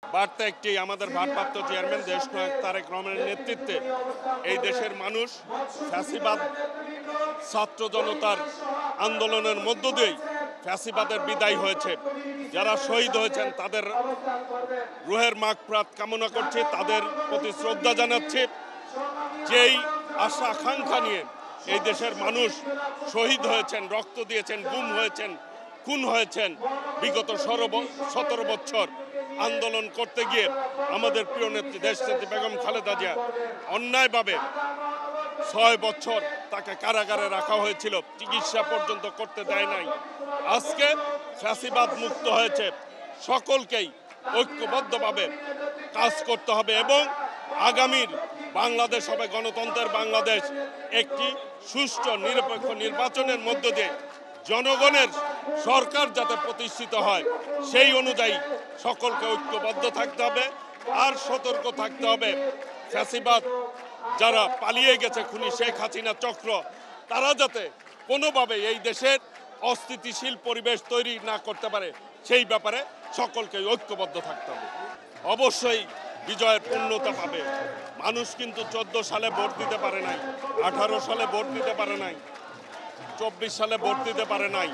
বার্তা একটি, আমাদের ভারপ্রাপ্ত চেয়ারম্যান দেশনায়ক তারেক রহমানের নেতৃত্বে এই দেশের মানুষ ফ্যাসিবাদ ছাত্র জনতার আন্দোলনের মধ্য দিয়েই ফ্যাসিবাদের বিদায় হয়েছে। যারা শহীদ হয়েছেন তাদের রুহের মাগফিরাত কামনা করছি, তাদের প্রতি শ্রদ্ধা জানাচ্ছি। যেই আশা আকাঙ্ক্ষা নিয়ে এই দেশের মানুষ শহীদ হয়েছেন, রক্ত দিয়েছেন, গুম হয়েছেন, খুন হয়েছেন, বিগত 17 বছর আন্দোলন করতে গিয়ে আমাদের প্রিয় নেত্রী দেশনেত্রী বেগম খালেদা জিয়া অন্যায়ভাবে 6 বছর তাকে কারাগারে রাখা হয়েছিল, চিকিৎসা পর্যন্ত করতে দেয় নাই। আজকে ফ্যাসিবাদ মুক্ত হয়েছে, সকলকেই ঐক্যবদ্ধভাবে কাজ করতে হবে এবং আগামীর বাংলাদেশ হবে গণতন্ত্রের বাংলাদেশ। একটি সুষ্ঠু নিরপেক্ষ নির্বাচনের মধ্য দিয়ে জনগণের সরকার যাতে প্রতিষ্ঠিত হয়, সেই অনুযায়ী সকলকে ঐক্যবদ্ধ থাকতে হবে আর সতর্ক থাকতে হবে। ফ্যাসিবাদ যারা পালিয়ে গেছে, খুনি শেখ হাসিনা চক্র, তারা যাতে কোনোভাবে এই দেশের অস্থিতিশীল পরিবেশ তৈরি না করতে পারে, সেই ব্যাপারে সকলকে ঐক্যবদ্ধ থাকতে হবে। অবশ্যই বিজয়ের পূর্ণতা পাবে। মানুষ কিন্তু 14 সালে ভোট দিতে পারে নাই, 18 সালে ভোট দিতে পারে নাই, 24 সালে ভোট দিতে পারে নাই।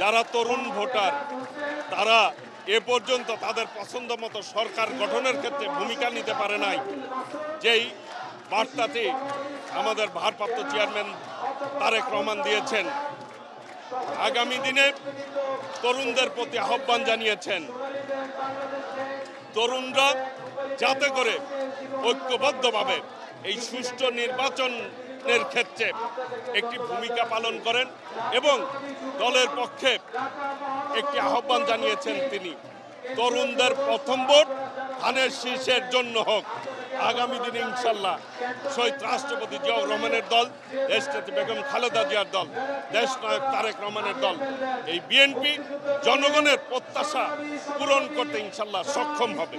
যারা তরুণ ভোটার, তারা এ পর্যন্ত তাদের পছন্দ মতো সরকার গঠনের ক্ষেত্রে ভূমিকা নিতে পারে নাই। যেই বার্তাটি আমাদের ভারপ্রাপ্ত চেয়ারম্যান তারেক রহমান দিয়েছেন, আগামী দিনে তরুণদের প্রতি আহ্বান জানিয়েছেন, তরুণরা যাতে করে ঐক্যবদ্ধভাবে এই সুষ্ঠু নির্বাচনের ক্ষেত্রে একটি ভূমিকা পালন করেন এবং দলের পক্ষে একটি আহ্বান জানিয়েছেন তিনি, তরুণদের প্রথম ভোট ধানের শীষের জন্য হোক। আগামী দিনে ইনশাল্লাহ শহীদ রাষ্ট্রপতি জিয়াউর রহমানের দল, দেশনেত্রী বেগম খালেদা জিয়ার দল, দেশনায়ক তারেক রহমানের দল, এই বিএনপি জনগণের প্রত্যাশা পূরণ করতে ইনশাল্লাহ সক্ষম হবে।